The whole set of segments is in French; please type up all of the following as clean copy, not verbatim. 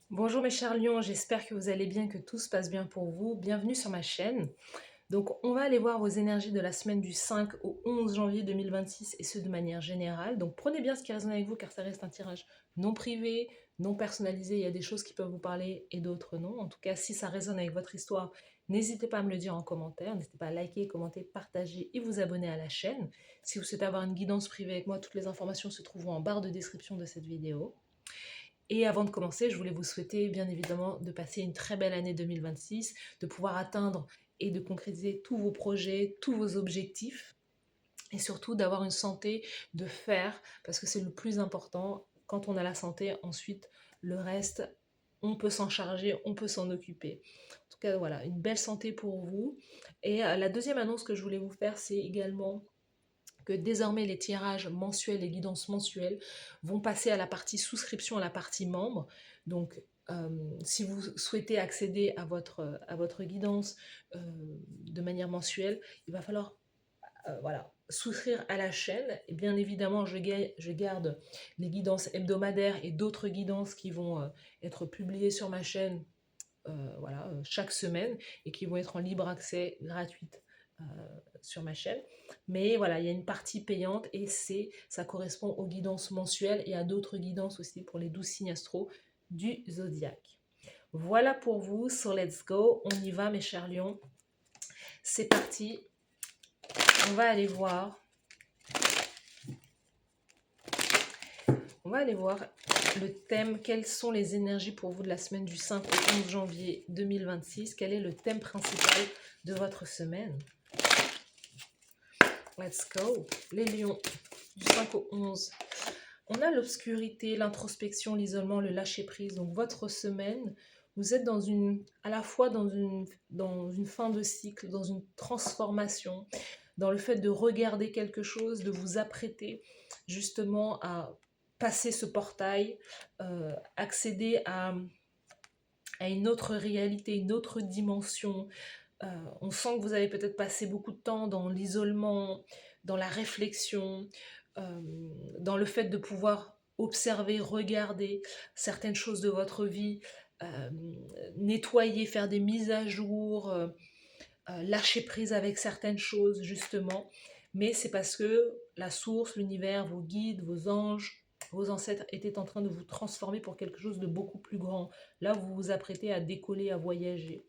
Bonjour mes chers lions, j'espère que vous allez bien, que tout se passe bien pour vous. Bienvenue sur ma chaîne. Donc on va aller voir vos énergies de la semaine du 5 au 11 janvier 2026 et ce de manière générale. Donc prenez bien ce qui résonne avec vous car ça reste un tirage non privé, non personnalisé. Il y a des choses qui peuvent vous parler et d'autres non. En tout cas, si ça résonne avec votre histoire, n'hésitez pas à me le dire en commentaire. N'hésitez pas à liker, commenter, partager et vous abonner à la chaîne. Si vous souhaitez avoir une guidance privée avec moi, toutes les informations se trouveront en barre de description de cette vidéo. Et avant de commencer, je voulais vous souhaiter bien évidemment de passer une très belle année 2026, de pouvoir atteindre et de concrétiser tous vos projets, tous vos objectifs, et surtout d'avoir une santé de fer, parce que c'est le plus important. Quand on a la santé, ensuite, le reste, on peut s'en charger, on peut s'en occuper. En tout cas, voilà, une belle santé pour vous. Et la deuxième annonce que je voulais vous faire, c'est également que désormais les tirages mensuels et guidances mensuelles vont passer à la partie souscription, à la partie membre. Donc, si vous souhaitez accéder à votre guidance de manière mensuelle, il va falloir voilà, souscrire à la chaîne. Et bien évidemment, je garde les guidances hebdomadaires et d'autres guidances qui vont être publiées sur ma chaîne voilà, chaque semaine et qui vont être en libre accès gratuite euh, sur ma chaîne. Mais voilà, il y a une partie payante et ça correspond aux guidances mensuelles et à d'autres guidances aussi pour les 12 signes astro du zodiaque. Voilà pour vous, so let's go, on y va mes chers lions. C'est parti, on va aller voir. On va aller voir le thème, quelles sont les énergies pour vous de la semaine du 5 au 11 janvier 2026. Quel est le thème principal de votre semaine? Let's go. Les lions, du 5 au 11. On a l'obscurité, l'introspection, l'isolement, le lâcher-prise. Donc votre semaine, vous êtes à la fois dans une fin de cycle, dans une transformation, dans le fait de regarder quelque chose, de vous apprêter justement à passer ce portail, accéder à une autre réalité, une autre dimension. On sent que vous avez peut-être passé beaucoup de temps dans l'isolement, dans la réflexion, euh, dans le fait de pouvoir observer, regarder certaines choses de votre vie, euh, nettoyer, faire des mises à jour, lâcher prise avec certaines choses justement. Mais c'est parce que la source, l'univers, vos guides, vos anges, vos ancêtres étaient en train de vous transformer pour quelque chose de beaucoup plus grand. Là, vous vous apprêtez à décoller, à voyager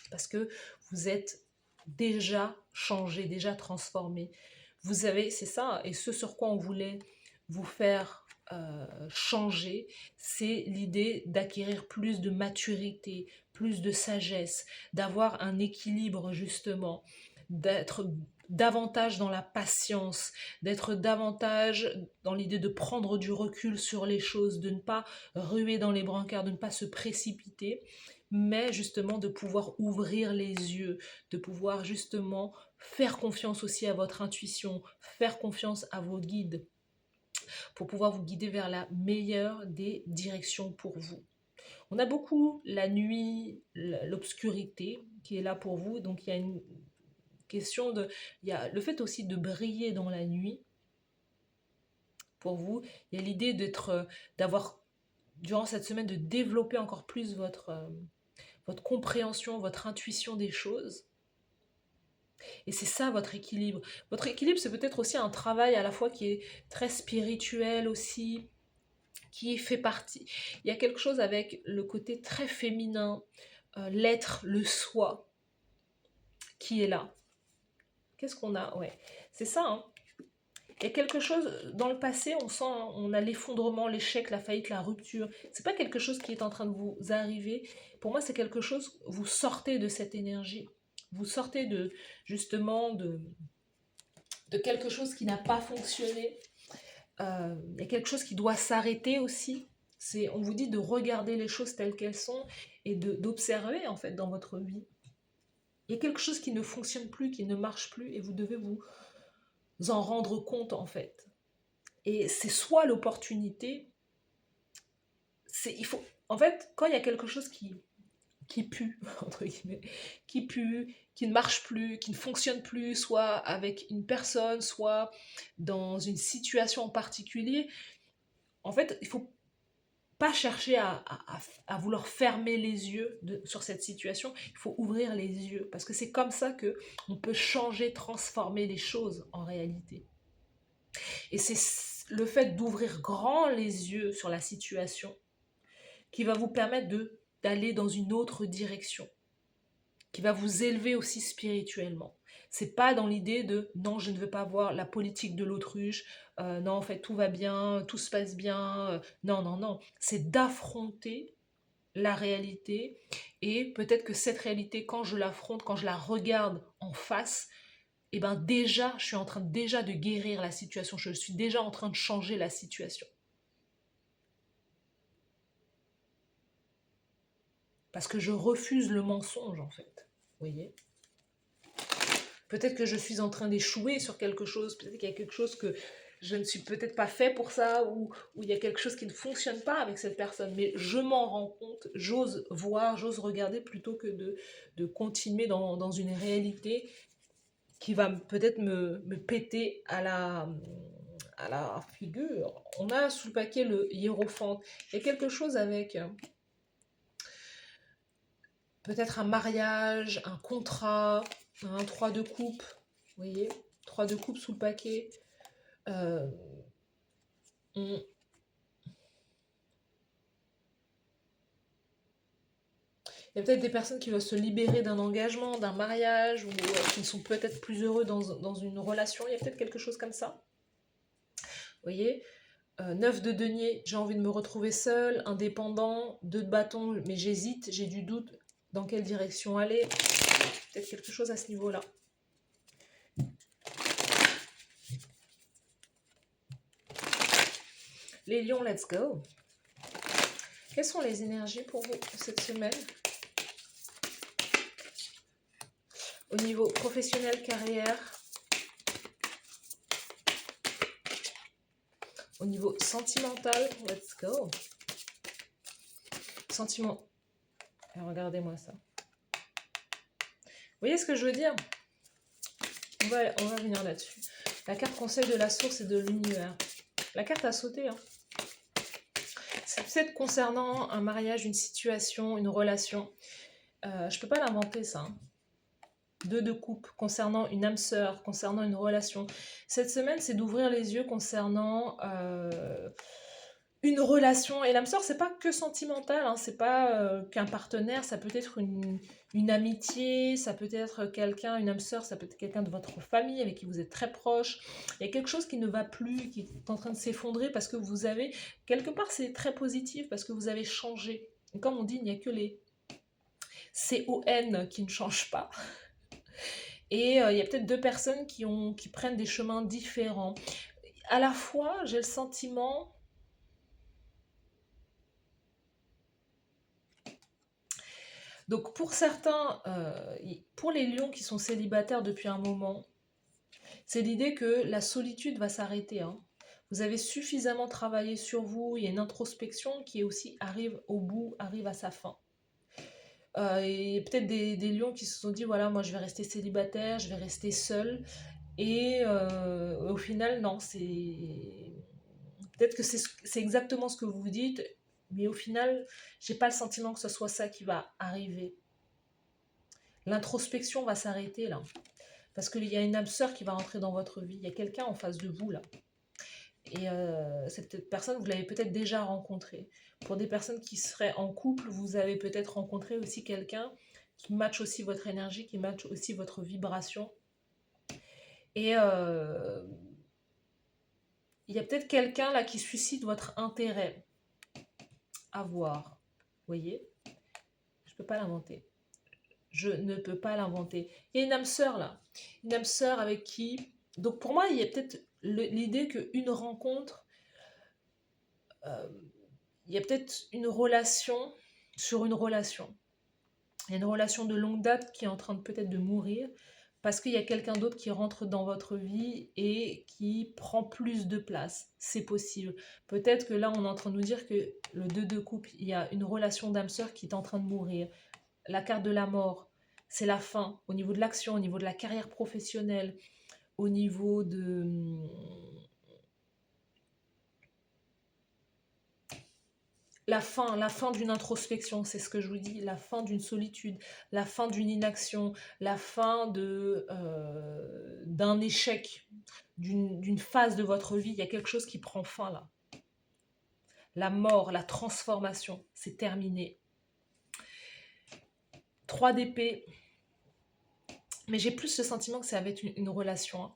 parce que vous êtes déjà changé, déjà transformé. Vous avez, c'est ça, et ce sur quoi on voulait vous faire changer, c'est l'idée d'acquérir plus de maturité, plus de sagesse, d'avoir un équilibre justement, d'être davantage dans la patience, d'être davantage dans l'idée de prendre du recul sur les choses, de ne pas ruer dans les brancards, de ne pas se précipiter, mais justement de pouvoir ouvrir les yeux, de pouvoir justement faire confiance aussi à votre intuition, faire confiance à vos guides, pour pouvoir vous guider vers la meilleure des directions pour vous. On a beaucoup la nuit, l'obscurité qui est là pour vous, donc il y a une question de... Il y a le fait aussi de briller dans la nuit pour vous, il y a l'idée d'avoir, durant cette semaine, de développer encore plus votre compréhension, votre intuition des choses. Et c'est ça votre équilibre. Votre équilibre, c'est peut-être aussi un travail à la fois qui est très spirituel aussi, qui fait partie. Il y a quelque chose avec le côté très féminin, l'être, le soi, qui est là. Qu'est-ce qu'on a? Ouais, c'est ça, hein. Il y a quelque chose dans le passé, on sent, hein, on a l'effondrement, l'échec, la faillite, la rupture. C'est pas quelque chose qui est en train de vous arriver. Pour moi, c'est quelque chose, vous sortez de cette énergie. Vous sortez de, justement, de quelque chose qui n'a pas fonctionné. Il y a quelque chose qui doit s'arrêter aussi. On vous dit de regarder les choses telles qu'elles sont et d'observer en fait dans votre vie. Il y a quelque chose qui ne fonctionne plus, qui ne marche plus et vous devez vous en rendre compte en fait. Et c'est soit l'opportunité, il faut, en fait, quand il y a quelque chose qui pue, entre guillemets, qui pue, qui ne marche plus, qui ne fonctionne plus, soit avec une personne, soit dans une situation en particulier, en fait, il faut pas chercher à vouloir fermer les yeux sur cette situation, il faut ouvrir les yeux, parce que c'est comme ça que on peut changer, transformer les choses en réalité. Et c'est le fait d'ouvrir grand les yeux sur la situation qui va vous permettre d'aller dans une autre direction, qui va vous élever aussi spirituellement. C'est pas dans l'idée de non, je ne veux pas voir la politique de l'autruche, non, en fait, tout va bien, tout se passe bien. Non, non, non. C'est d'affronter la réalité et peut-être que cette réalité, quand je l'affronte, quand je la regarde en face, eh ben déjà, je suis en train déjà de guérir la situation. Je suis déjà en train de changer la situation. Parce que je refuse le mensonge, en fait. Vous voyez ? Peut-être que je suis en train d'échouer sur quelque chose, peut-être qu'il y a quelque chose que je ne suis peut-être pas fait pour ça, ou il y a quelque chose qui ne fonctionne pas avec cette personne, mais je m'en rends compte, j'ose voir, j'ose regarder plutôt que de continuer dans une réalité qui va peut-être me péter à la figure. On a sous le paquet le hiérophante. Il y a quelque chose avec peut-être un mariage, un contrat, un 3 de coupe, vous voyez, 3 de coupe sous le paquet. Euh, on- Il y a peut-être des personnes qui veulent se libérer d'un engagement, d'un mariage, ou qui sont peut-être plus heureux dans une relation. Il y a peut-être quelque chose comme ça. Vous voyez, 9 de denier, j'ai envie de me retrouver seule, indépendant, 2 de bâton, mais j'hésite, j'ai du doute dans quelle direction aller. Peut-être quelque chose à ce niveau-là. Les lions, let's go. Quelles sont les énergies pour vous cette semaine? Au niveau professionnel, carrière. Au niveau sentimental, let's go. Sentiment. Regardez-moi ça. Vous voyez ce que je veux dire? On va venir là-dessus. La carte conseil de la source et de l'univers. La carte a sauté. Hein. C'est peut-être concernant un mariage, une situation, une relation. Je ne peux pas l'inventer ça. Hein. 2 de coupe concernant une âme sœur, concernant une relation. Cette semaine, c'est d'ouvrir les yeux concernant une relation. Et l'âme sœur, c'est pas que sentimental, hein, c'est pas qu'un partenaire, ça peut être une amitié, ça peut être quelqu'un, une âme sœur, ça peut être quelqu'un de votre famille avec qui vous êtes très proche. Il y a quelque chose qui ne va plus, qui est en train de s'effondrer parce que vous avez, quelque part, c'est très positif parce que vous avez changé. Et comme on dit, il n'y a que les CON qui ne changent pas. Et il y a peut-être 2 personnes qui prennent des chemins différents. À la fois, j'ai le sentiment... Donc pour certains, pour les lions qui sont célibataires depuis un moment, c'est l'idée que la solitude va s'arrêter. Hein. Vous avez suffisamment travaillé sur vous, il y a une introspection qui aussi arrive au bout, arrive à sa fin. Et peut-être des lions qui se sont dit, voilà, moi je vais rester célibataire, je vais rester seul. Et au final, non, c'est... Peut-être que c'est exactement ce que vous vous dites, mais au final, j'ai pas le sentiment que ce soit ça qui va arriver. L'introspection va s'arrêter là. Parce qu'il y a une âme sœur qui va rentrer dans votre vie. Il y a quelqu'un en face de vous là. Et cette personne, vous l'avez peut-être déjà rencontrée. Pour des personnes qui seraient en couple, vous avez peut-être rencontré aussi quelqu'un qui matche aussi votre énergie, qui matche aussi votre vibration. Et il y a peut-être quelqu'un là qui suscite votre intérêt à voir. Vous voyez? Je ne peux pas l'inventer. Je ne peux pas l'inventer. Il y a une âme sœur là. Une âme sœur avec qui... Donc pour moi, il y a peut-être l'idée qu'une rencontre, il y a peut-être une relation sur une relation. Il y a une relation de longue date qui est en train de peut-être de mourir parce qu'il y a quelqu'un d'autre qui rentre dans votre vie et qui prend plus de place. C'est possible. Peut-être que là, on est en train de nous dire que le 2 de coupe, il y a une relation d'âme sœur qui est en train de mourir. La carte de la mort, c'est la fin. Au niveau de l'action, au niveau de la carrière professionnelle, au niveau de... la fin d'une introspection, c'est ce que je vous dis, la fin d'une solitude, la fin d'une inaction, la fin d'un échec, d'une phase de votre vie. Il y a quelque chose qui prend fin là. La mort, la transformation, c'est terminé. 3 d'épée. Mais j'ai plus le sentiment que c'est avec une relation, hein.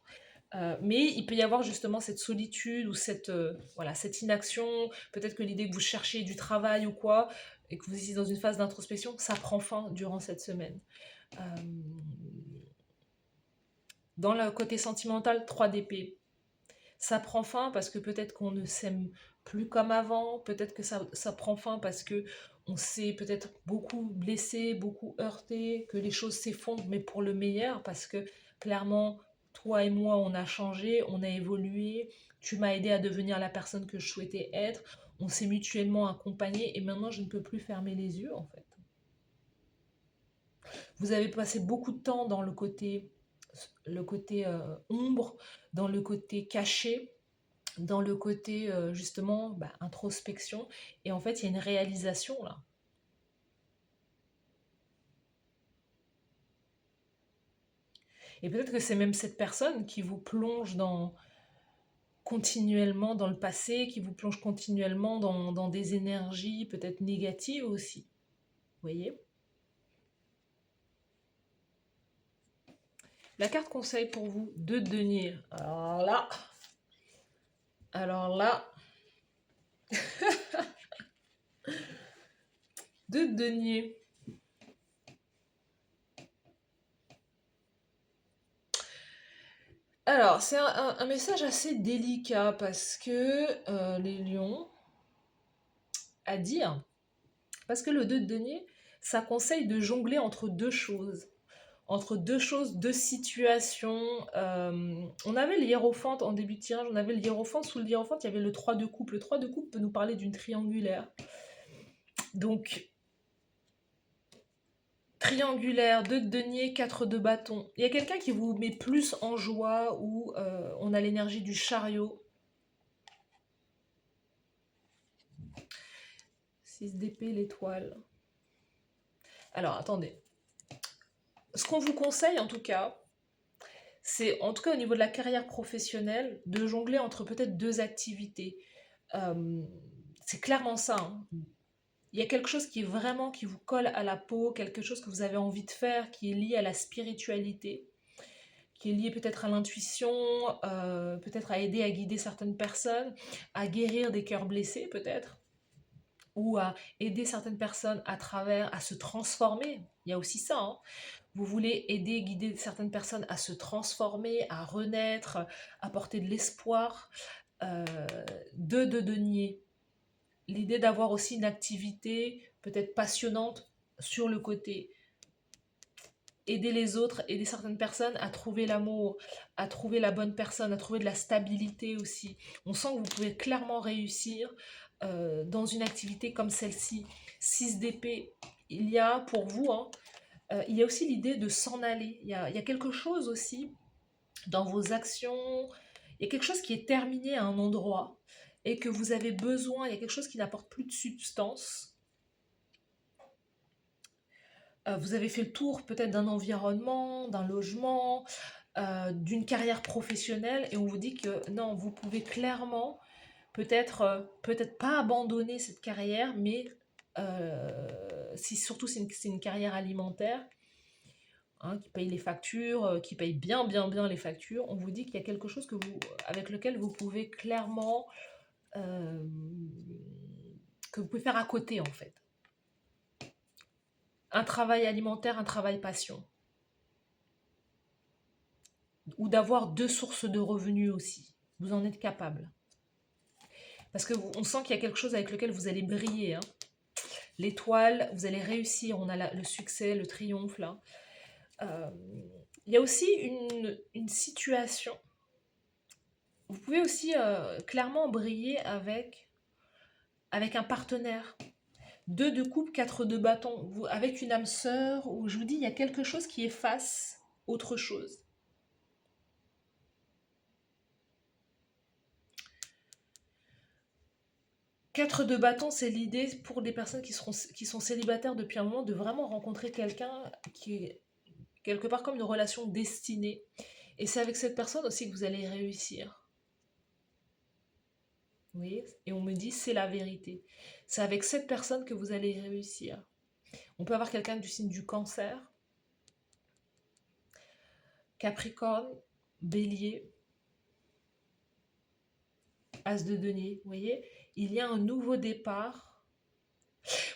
Mais il peut y avoir justement cette solitude ou voilà, cette inaction. Peut-être que l'idée que vous cherchez du travail ou quoi, et que vous étiez dans une phase d'introspection, ça prend fin durant cette semaine. Euh, dans le côté sentimental, 3 d'épée. Ça prend fin parce que peut-être qu'on ne s'aime plus comme avant, peut-être que ça prend fin parce que on s'est peut-être beaucoup blessé, beaucoup heurté, que les choses s'effondrent, mais pour le meilleur, parce que clairement, toi et moi, on a changé, on a évolué, tu m'as aidé à devenir la personne que je souhaitais être, on s'est mutuellement accompagnés, et maintenant je ne peux plus fermer les yeux, en fait. Vous avez passé beaucoup de temps dans le côté ombre, dans le côté caché, dans le côté justement introspection. Et en fait, il y a une réalisation là. Et peut-être que c'est même cette personne qui vous plonge continuellement dans le passé, qui vous plonge continuellement dans des énergies peut-être négatives aussi. Vous voyez? La carte conseil pour vous, 2 de denier. Alors là, 2 de denier. Alors, c'est un message assez délicat parce que les lions, à dire, parce que le 2 de denier, ça conseille de jongler entre deux choses. Entre deux choses, deux situations. On avait le hiérophante en début de tirage, on avait le hiérophante. Sous le hiérophante, il y avait le 3 de coupe. Le 3 de coupe peut nous parler d'une triangulaire. Donc, triangulaire, 2 de denier, 4 de bâton. Il y a quelqu'un qui vous met plus en joie ou on a l'énergie du chariot. 6 d'épée, l'étoile. Alors, attendez. Ce qu'on vous conseille, en tout cas, c'est, en tout cas au niveau de la carrière professionnelle, de jongler entre peut-être deux activités. C'est clairement ça, hein. Il y a quelque chose qui est vraiment, qui vous colle à la peau, quelque chose que vous avez envie de faire, qui est lié à la spiritualité, qui est lié peut-être à l'intuition, peut-être à aider, à guider certaines personnes, à guérir des cœurs blessés peut-être, ou à aider certaines personnes à se transformer. Il y a aussi ça, hein. Vous voulez aider, guider certaines personnes à se transformer, à renaître, apporter de l'espoir. Euh, de denier. L'idée d'avoir aussi une activité peut-être passionnante sur le côté. Aider les autres, aider certaines personnes à trouver l'amour, à trouver la bonne personne, à trouver de la stabilité aussi. On sent que vous pouvez clairement réussir dans une activité comme celle-ci. 6 d'épée, il y a pour vous, hein, il y a aussi l'idée de s'en aller. Il y a quelque chose aussi dans vos actions, il y a quelque chose qui est terminé à un endroit et que vous avez besoin, il y a quelque chose qui n'apporte plus de substance. Vous avez fait le tour peut-être d'un environnement, d'un logement, d'une carrière professionnelle et on vous dit que non, vous pouvez clairement peut-être pas abandonner cette carrière, mais si surtout c'est une carrière alimentaire, hein, qui paye les factures, qui paye bien, bien, bien les factures, on vous dit qu'il y a quelque chose avec lequel vous pouvez clairement, euh, que vous pouvez faire à côté en fait. Un travail alimentaire, un travail passion. Ou d'avoir 2 sources de revenus aussi. Vous en êtes capable. Parce qu'on sent qu'il y a quelque chose avec lequel vous allez briller, hein. L'étoile, vous allez réussir, on a le succès, le triomphe là. Il y a aussi une situation. Vous pouvez aussi clairement briller avec un partenaire. 2 de coupe, 4 de bâton. Avec une âme sœur, où je vous dis, il y a quelque chose qui efface autre chose. 4 de bâton, c'est l'idée pour des personnes qui sont célibataires depuis un moment de vraiment rencontrer quelqu'un qui est quelque part comme une relation destinée. Et c'est avec cette personne aussi que vous allez réussir. Vous voyez? Et on me dit, c'est la vérité. C'est avec cette personne que vous allez réussir. On peut avoir quelqu'un du signe du Cancer, Capricorne, Bélier, As de denier. Vous voyez? Il y a un nouveau départ.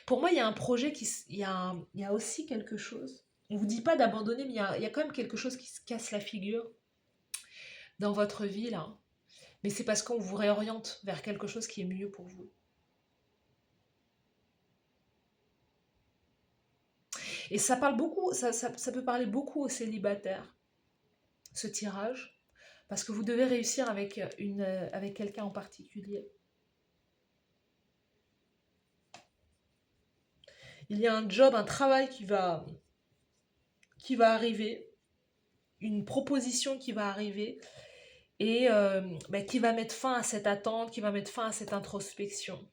Pour moi, il y a un projet il y a aussi quelque chose. On ne vous dit pas d'abandonner, mais il y a quand même quelque chose qui se casse la figure dans votre vie, là. Mais c'est parce qu'on vous réoriente vers quelque chose qui est mieux pour vous. Et ça parle beaucoup, ça peut parler beaucoup aux célibataires, ce tirage, parce que vous devez réussir avec, avec quelqu'un en particulier. Il y a un job, un travail qui va arriver, une proposition qui va arriver, et qui va mettre fin à cette attente, qui va mettre fin à cette introspection.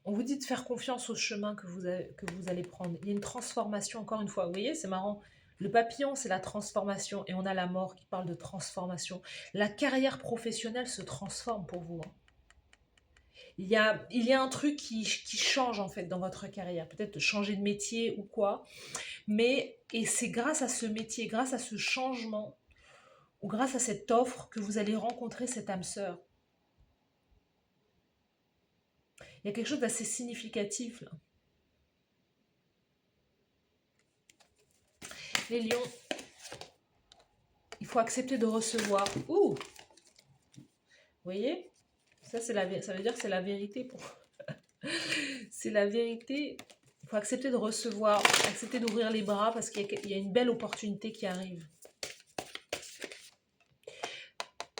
On vous dit de faire confiance au chemin que vous allez prendre. Il y a une transformation, encore une fois. Vous voyez, c'est marrant. Le papillon, c'est la transformation. Et on a la mort qui parle de transformation. La carrière professionnelle se transforme pour vous. Il y a un truc qui change, en fait, dans votre carrière. Peut-être changer de métier ou quoi. Et c'est grâce à ce métier, grâce à ce changement, ou grâce à cette offre, que vous allez rencontrer cette âme sœur. Il y a quelque chose d'assez significatif, là. Les lions, il faut accepter de recevoir. Ouh! Vous voyez? Ça veut dire que c'est la vérité. C'est la vérité. Il faut accepter de recevoir, accepter d'ouvrir les bras parce qu'il y a une belle opportunité qui arrive.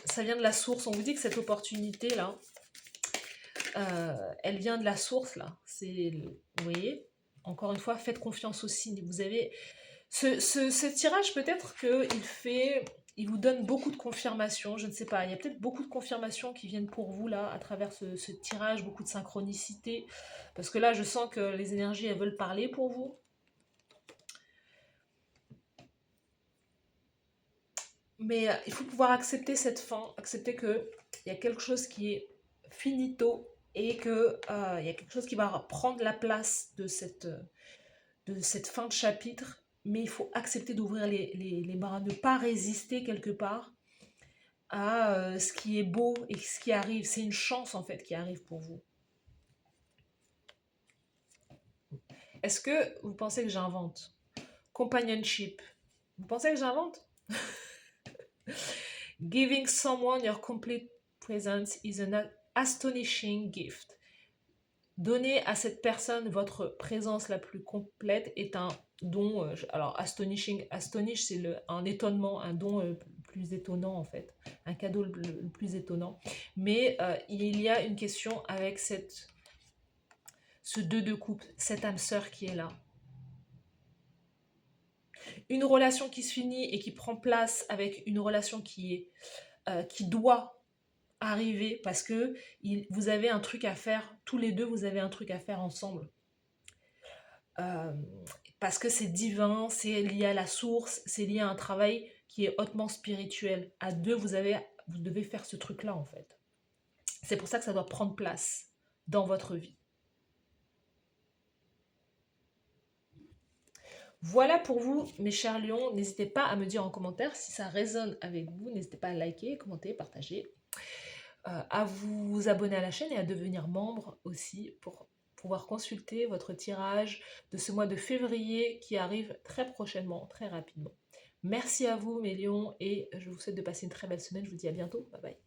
Ça vient de la source. On vous dit que cette opportunité-là, elle vient de la source, là. Vous voyez? Encore une fois, faites confiance au signe. Vous avez... Ce tirage, peut-être il vous donne beaucoup de confirmations, je ne sais pas, il y a peut-être beaucoup de confirmations qui viennent pour vous là, à travers ce tirage, beaucoup de synchronicité, parce que là, je sens que les énergies, elles veulent parler pour vous. Mais il faut pouvoir accepter cette fin, accepter qu'il y a quelque chose qui est finito, et qu'il y a quelque chose qui va prendre la place de cette fin de chapitre, mais il faut accepter d'ouvrir les bras, ne pas résister quelque part à ce qui est beau et ce qui arrive. C'est une chance en fait qui arrive pour vous. Est-ce que vous pensez que j'invente? Companionship. Vous pensez que j'invente? Giving someone your complete presence is an astonishing gift. Donner à cette personne votre présence la plus complète est un don. Alors, astonish, c'est un étonnement, un don plus étonnant en fait, un cadeau le plus étonnant. Mais il y a une question avec ce 2 de coupe, cette âme sœur qui est là. Une relation qui se finit et qui prend place avec une relation qui doit arriver parce que vous avez un truc à faire, tous les deux vous avez un truc à faire ensemble. Parce que c'est divin, c'est lié à la source, c'est lié à un travail qui est hautement spirituel. À deux, vous devez faire ce truc-là en fait. C'est pour ça que ça doit prendre place dans votre vie. Voilà pour vous, mes chers lions. N'hésitez pas à me dire en commentaire si ça résonne avec vous. N'hésitez pas à liker, commenter, partager. À vous abonner à la chaîne et à devenir membre aussi pour pouvoir consulter votre tirage de ce mois de février qui arrive très prochainement, très rapidement. Merci à vous mes lions et je vous souhaite de passer une très belle semaine. Je vous dis à bientôt. Bye bye.